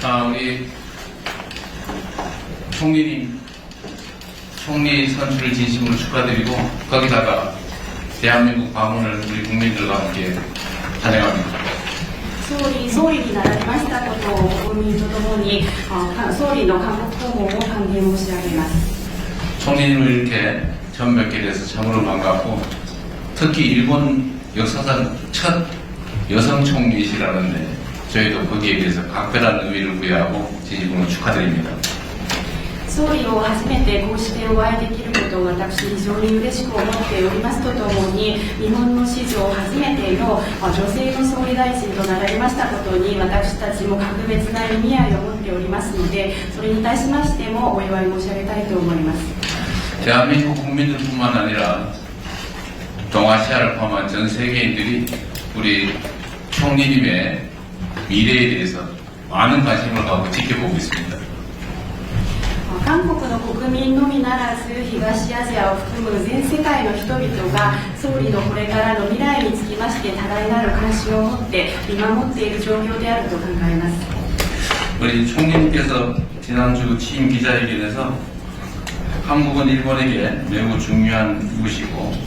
우리 총리님, 총리 선출을 진심으로 축하드리고, 거기다가 대한민국 방문을 우리 국민들과 함께 환영합니다. 総理になられましたことを国民とともに総理の韓国訪問を歓迎申し上げます。 총리님을 이렇게 처음 뵙게 돼서 참으로 반갑고, 특히 일본 역사상 첫 여성 총리시라는데 저희도 거기에 대해서 각별한 의미를 부여하고 진심으로 축하드립니다. 総理を初めてこうしてお会いできることを私非常に嬉しく思っておりますとともに、日本の史上初めての女性の総理大臣となられましたことに私たちも格別な意味合いを持っておりますので、それに対しましてもお祝い申し上げたいと思います。 대한민국 국민들뿐만 아니라 동아시아를 포함한 전 세계인들이 우리 총리님의 미래에 대해서 많은 관심을 갖고 지켜보고 있습니다. 韓国の国民のみならず東アジアを含む全世界の人々が総理のこれからの未来につきまして多大なる関心を持って見守っている状況であると考えます。 우리 총리님께서 지난주 취임 기자회견에서 한국은 일본에게 매우 중요한 이웃이고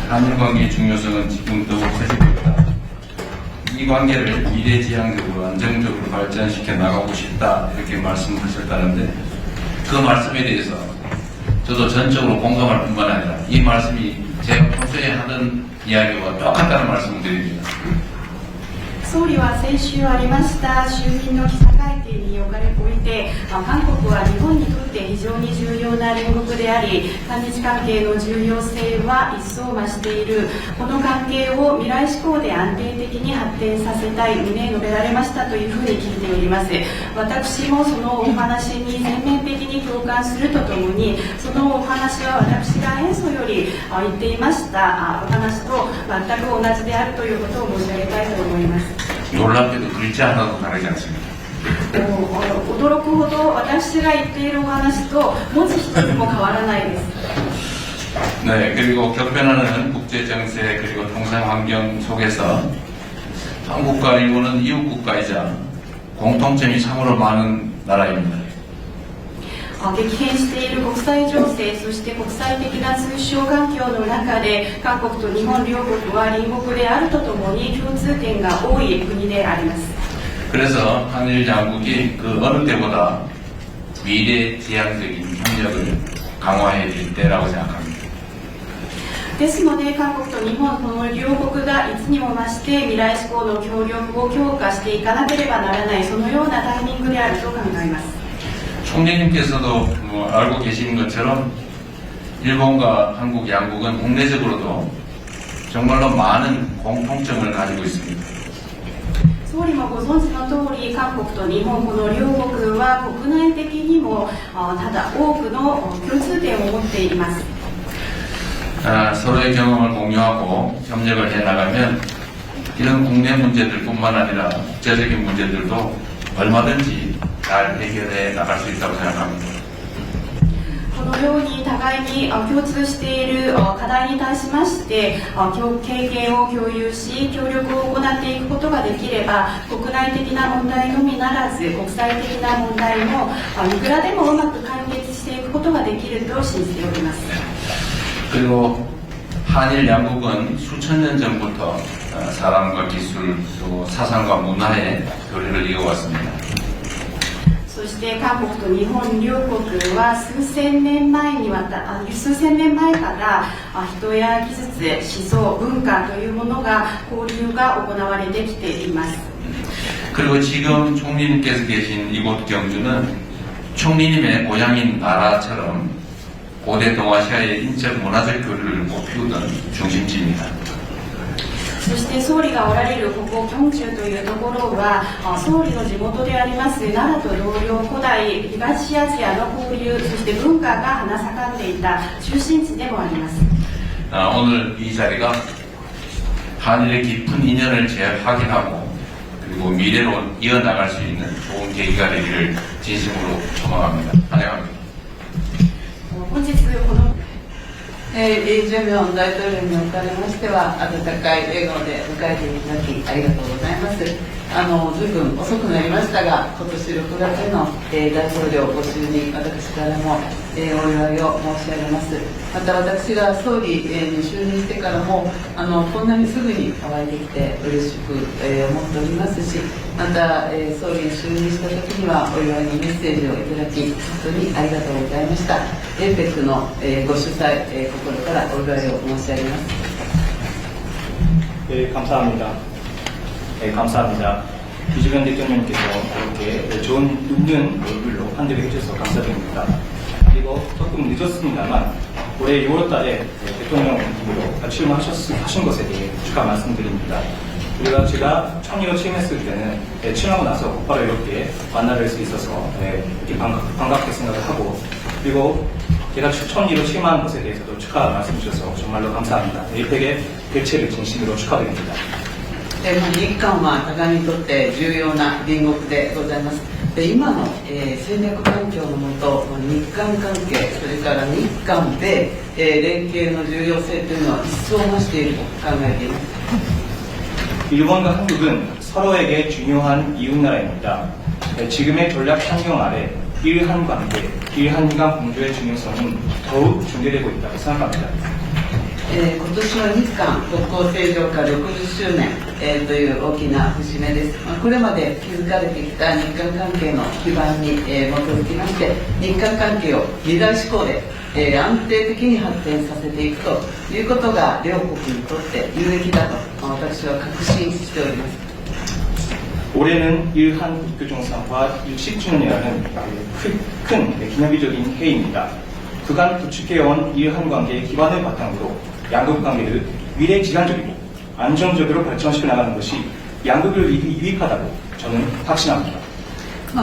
한일 관계의 중요성은 지금 더욱 커지고 있다. 이 관계를 미래지향적으로 안정적으로 발전시켜 나가고 싶다 이렇게 말씀하셨다는데, 그 말씀에 대해서 저도 전적으로 공감할 뿐만 아니라 이 말씀이 제가 평소에 하던 이야기와 똑같다는 말씀을 드립니다. 総理は先週ありました衆議院の記者会見において、韓国は日本にとって非常に重要な隣国であり、韓日関係の重要性は一層増している。この関係を未来志向で安定的に発展させたい旨述べられましたというふうに聞いております。私もそのお話に全面的に共感するとともに、そのお話は私が演奏より言っていましたお話と全く同じであるということを申し上げたいと思います。 놀랍게도 글자 하나도 다르지 않습니다. 驚くほど私が言っているお話と文字一つも変わらないです。 네, 그리고 격변하는 국제 정세 그리고 통상 환경 속에서 한국과 일본은 이웃 국가이자 공통점이 참으로 많은 나라입니다. 激変している国際情勢、そして国際的な通商環境の中で韓国と日本両国は隣国であるとともに共通点が多い国であります。 그래서 한일 양국이 그 어느 때보다 미래지향적인 협력을 강화해야 될 때라고 생각합니다. ですので韓国と日本の両国がいつにも増して未来志向の協力を強化していかなければならない、そのようなタイミングであると考えます。 총리님께서도 알고 계시는 것처럼 일본과 한국 양국은 국내적으로도 정말로 많은 공통점을 가지고 있습니다. 総理もご存知の通り、韓国と日本この両国は国内的にもただ多くの共通点を持っています。 서로의 경험을 공유하고 협력을 해나가면 이런 국내 문제들뿐만 아니라 국제적인 문제들도 얼마든지 잘 해결해 나갈 수 있다고 생각합니다. このように互いに共通している課題に対しまして経験を共有し協力を行っていくことができれば、国内的な問題のみならず国際的な問題もいくらでもうまく解決していくことができると信じております。 그리고 한일 양국은 수천 년 전부터 사람과 기술 또 사상과 문화의 교류를 이어왔습니다. そして韓国と日本両国は数千年前から人や技術、思想、文化というものが交流が行われてきています。 그리고 지금 총리님께서 계신 이곳 경주는 총리님의 고향인 나라처럼 고대 동아시아의 인적 문화적 교류를 꽃피우던 중심지입니다. そして総理がおられるここ京中というところは総理の地元であります奈良と同様、古代東アジアの交流、そして文化が花盛んでいた中心地でもあります。 오늘 이 자리가 한일의 깊은 인연을 재확인하고 그리고 미래로 이어나갈 수 있는 좋은 계기가 되기를 진심으로 소망합니다. 환영합니다. 本日このイ・ジェミョン大統領におかれましては温かい笑顔で迎えていただきありがとうございます。ずいぶん遅くなりましたが、今年6月の、大統領ご就任、私からも、お祝いを申し上げます。また私が総理、に就任してからもこんなにすぐにお会いできて嬉しく、思っておりますし、また、総理に就任した時にはお祝いのメッセージをいただき、本当にありがとうございました。APEC の、ご主催、心からお祝いを申し上げます。감사합니다. 감사합니다. 이주변 대통령님께서 이렇게 좋은 웃는 얼굴로 환대를 해주셔서 감사드립니다. 그리고 조금 늦었습니다만 올해 6월달에 대통령으로 출마하신 것에 대해 축하 말씀드립니다. 그리고 제가 청리로 취임했을 때는 취임하고 나서 곧바로 이렇게 만나뵐 수 있어서 이렇게 반갑게 생각을 하고, 그리고 제가 청리로 취임한 것에 대해서도 축하 말씀 주셔서 정말로 감사합니다. APEC의 개최를 진심으로 축하드립니다. 日韓は互いにとって重要な隣国でございます。で今の、戦略環境のもと、日韓関係、それから日韓米、連携の重要性というのは一層増していると考えています。 일본과 한국은 서로에게 중요한 이웃나라입니다. 지금의 전략 환경 아래 일한 관계, 일한간 공조의 중요성은 더욱 중대되고 있다고 생각합니다. 今年は日韓国交正常化60周年、という大きな節目です。これまで築かれてきた日韓関係の基盤に、基づきまして、日韓関係を二大志向で、安定的に発展させていくということが両国にとって有益だと私は確信しております。 올해는 일한 국교 정상화 60주년이라는 큰 기념비적인 해입니다. 그간 구축해온 일한 관계의 기반을 바탕으로 양국 관계를 미래지향적이고 안정적으로 발전시켜 나가는 것이 양국을 유익하다고 저는 확신합니다.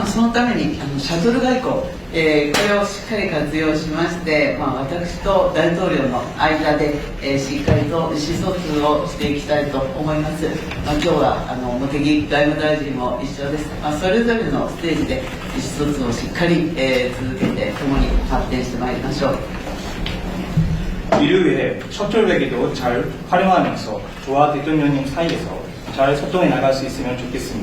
そのためにシャトル外交、これをしっかり活用しまして、私と大統領の間で、しっかりと意思疎通をしていきたいと思います。今日は茂木外務大臣も一緒です。それぞれのステージで意思疎通をしっかり、続けて共に発展してまいりましょう。 이를 위해 척결회기도 잘 활용하면서 저와 대통령님 사이에서 잘 소통해 나갈 수 있으면 좋겠습니다.